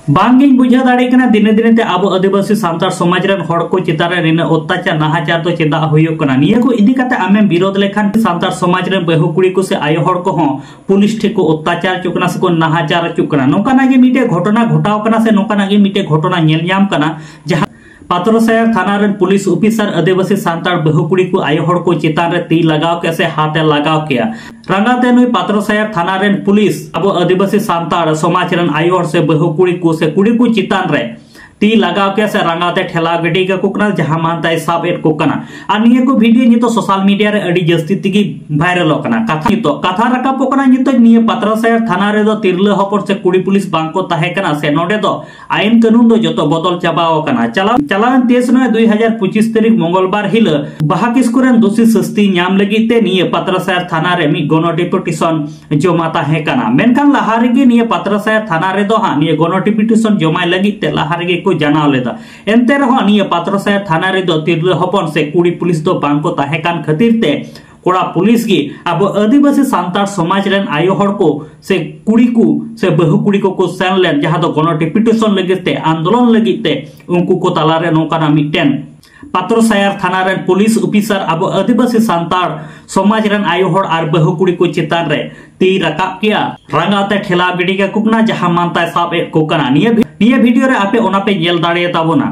बांगिन बुझा दाड़े कना दिने दिने ते अब आदिवासी सांतार समाज रन हड़ को चितार रिना अत्याचार नाहाचार तो चेदा हुयो कना निया को इदी काते आमें विरोध लेखान सांतार समाज रन बहु कुड़ी को से आयो हड़ को हों पुलिस ठेको अत्याचार चुकना से को नाहाचार चुकना नोकाना गे मिटे घटना घटाव कना से नोकाना गे मिटे घटना नेल ᱧᱟᱢ कना जहां पात्रोसायर थाना रन पुलिस ऑफिसर आदिवासी सांतार बहु कुड़ी को आयो हड़ को चितान रे ती लगाव के से हाथे लगाव किया रंगाते नुई पात्रोसायर थाना रन पुलिस अब आदिवासी सांतार समाज रन आयो हड़ से बहु कुड़ी को चितान रे ती लगाव के से रंगाते ठेला गडी का कुकना जहां मानता साब एट कुकना और निये को वीडियो नितो सोशल मीडिया रे अडी जस्ती तिगी वायरल कना कथा रका पोकना नितो निये पात्रोसायर थाना रे दो तिरले हपर से कुड़ी पुलिस बांको ताहे कना से नोडे दो आईन कानून दो जतो बदल चाबाव कना चलावन 23/9/2025 तारीख मंगलवार हिल बाहा किस्कुरन दोषी सस्ती ᱧᱟᱢ लगिते निये पात्रोसायर थाना रे मी गण डिपुटेशन जमा ताहे कना मेनखान लाहारे गे निये पात्रोसायर थाना रे दो हा निये गण डिपुटेशन जमा लगिते लाहारे गे जाना लेदा एनते रहो निये पात्रोसायर थाना रे दो तिरले हपन से कुड़ी पुलिस दो बांको ताहे कान खातिर ते कोड़ा पुलिस गी अब आदिवासी सांतार समाज रन आयो हड़ को से कुड़ी को से बहु कुड़ी को सेन लेन जहां दो गण डिपुटेशन लगिते आंदोलन लगिते उनको को ताला रे नोकाना मिटेन पात्रोसायर थाना रन पुलिस ऑफिसर अब आदिवासी सांतार समाज रन आयो हड़ आर बहु कुड़ी को चितान रे ती रकाब किया रंगाते ठेला बिडी का कुकना जहां मानता साब ए कोकना निये वीडियो रे आपे ओना पे नेल दाड़े ताबोना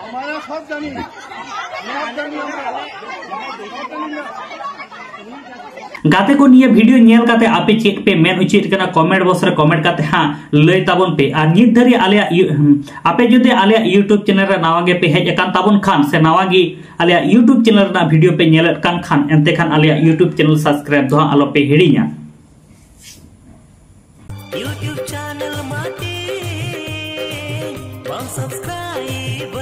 हमारा सब जमीन गाते को निये वीडियो नेल काते आपे चेक पे मेन उचित कना कमेंट बॉक्स रे कमेंट काते हां लय ताबन पे आ नित धरी आले आपे जदि आले यूट्यूब चैनल रे नावा गे पे हेज अकान ताबन खान से नावा गी आले यूट्यूब चैनल ना वीडियो पे नेल कान खान एनते खान आले यूट्यूब चैनल सब्सक्राइब दो आलो पे हेडिया यूट्यूब चैनल माटे सब्सक्राइब